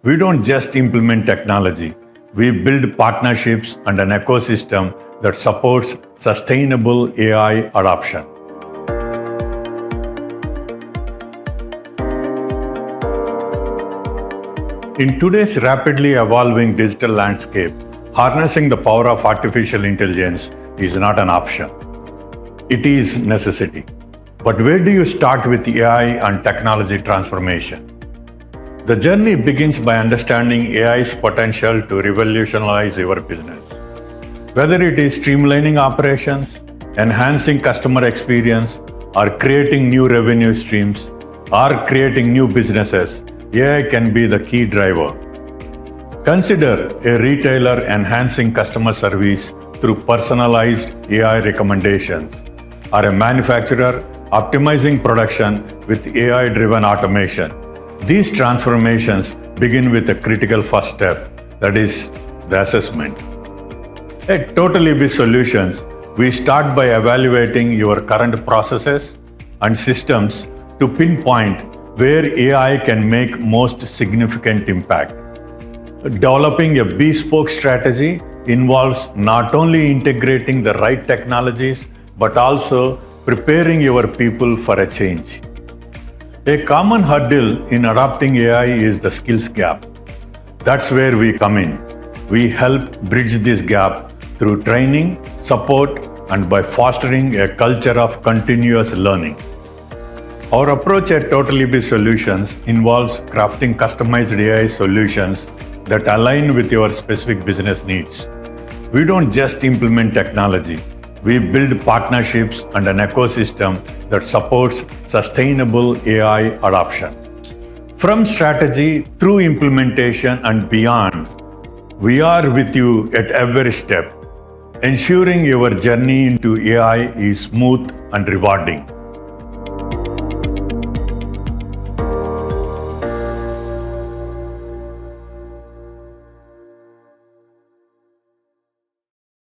We don't just implement technology, we build partnerships and an ecosystem that supports sustainable AI adoption. In today's rapidly evolving digital landscape, harnessing the power of artificial intelligence is not an option. It is necessity. But where do you start with AI and technology transformation? The journey begins by understanding AI's potential to revolutionize your business. Whether it is streamlining operations, enhancing customer experience, or creating new revenue streams, or creating new businesses, AI can be the key driver. Consider a retailer enhancing customer service through personalized AI recommendations, or a manufacturer optimizing production with AI-driven automation. These transformations begin with a critical first step, that is the assessment. At TeBS Solutions, we start by evaluating your current processes and systems to pinpoint where AI can make most significant impact. Developing a bespoke strategy involves not only integrating the right technologies, but also preparing your people for a change. A common hurdle in adopting AI is the skills gap. That's where we come in. We help bridge this gap through training, support, and by fostering a culture of continuous learning. Our approach at TeBS Solutions involves crafting customized AI solutions that align with your specific business needs. We don't just implement technology, we build partnerships and an ecosystem that supports sustainable AI adoption. From strategy through implementation and beyond, we are with you at every step, ensuring your journey into AI is smooth and rewarding.